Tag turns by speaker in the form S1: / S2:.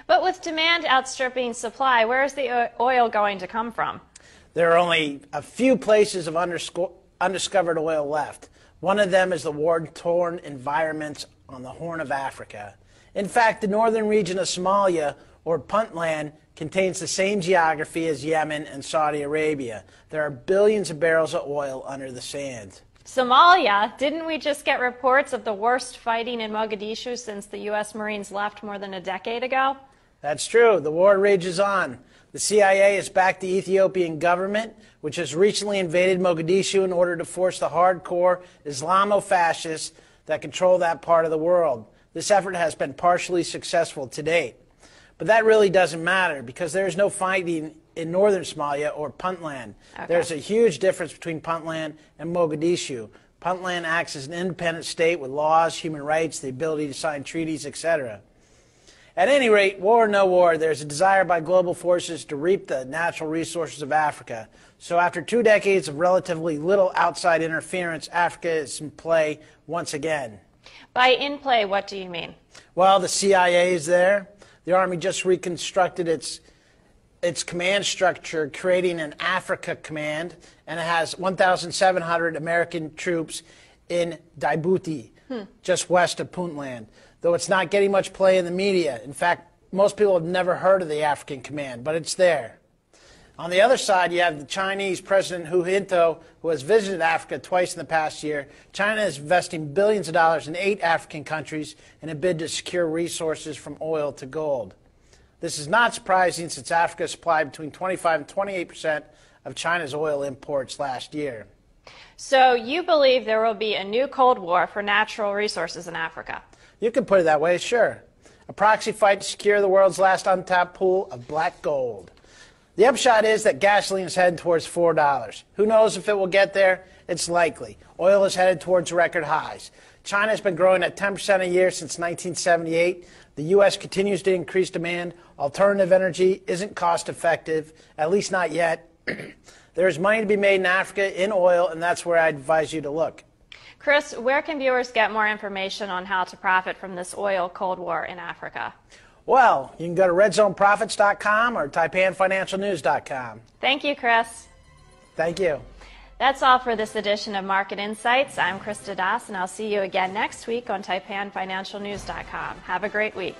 S1: But with demand outstripping supply, where is the oil going to come from?
S2: There are only a few places of undiscovered oil left. One of them is the war-torn environments on the Horn of Africa. In fact, the northern region of Somalia, or Puntland, contains the same geography as Yemen and Saudi Arabia. There are billions of barrels of oil under the sand.
S1: Somalia? Didn't we just get reports of the worst fighting in Mogadishu since the U.S. Marines left more than a decade ago?
S2: That's true. The war rages on. The CIA has backed the Ethiopian government, which has recently invaded Mogadishu in order to force the hardcore Islamo-fascists that control that part of the world. This effort has been partially successful to date. But that really doesn't matter because there is no fighting in northern Somalia or Puntland.
S1: Okay.
S2: There's a huge difference between Puntland and Mogadishu. Puntland acts as an independent state with laws, human rights, the ability to sign treaties, etc. At any rate, war or no war, there's a desire by global forces to reap the natural resources of Africa. So after 2 decades of relatively little outside interference, Africa is in play once again.
S1: By in play, what do you mean?
S2: Well, the CIA is there. The Army just reconstructed its command structure, creating an Africa command, and it has 1,700 American troops in Djibouti, just west of Puntland, though it's not getting much play in the media. In fact, most people have never heard of the African command, but it's there. On the other side, you have the Chinese President Hu Jintao, who has visited Africa twice in the past year. China is investing billions of dollars in 8 African countries in a bid to secure resources from oil to gold. This is not surprising since Africa supplied between 25 and 28% of China's oil imports last year.
S1: So you believe there will be a new Cold War for natural resources in Africa?
S2: You can put it that way, sure. A proxy fight to secure the world's last untapped pool of black gold. The upshot is that gasoline is headed towards $4. Who knows if it will get there? It's likely. Oil is headed towards record highs. China has been growing at 10% a year since 1978. The U.S. continues to increase demand. Alternative energy isn't cost effective, at least not yet. There's money to be made in Africa in oil, and that's where I advise you to look.
S1: Chris, where can viewers get more information on how to profit from this oil Cold War in Africa?
S2: Well, you can go to redzoneprofits.com or taipanfinancialnews.com.
S1: Thank you, Chris.
S2: Thank you.
S1: That's all for this edition of Market Insights. I'm Krista Das, and I'll see you again next week on taipanfinancialnews.com. Have a great week.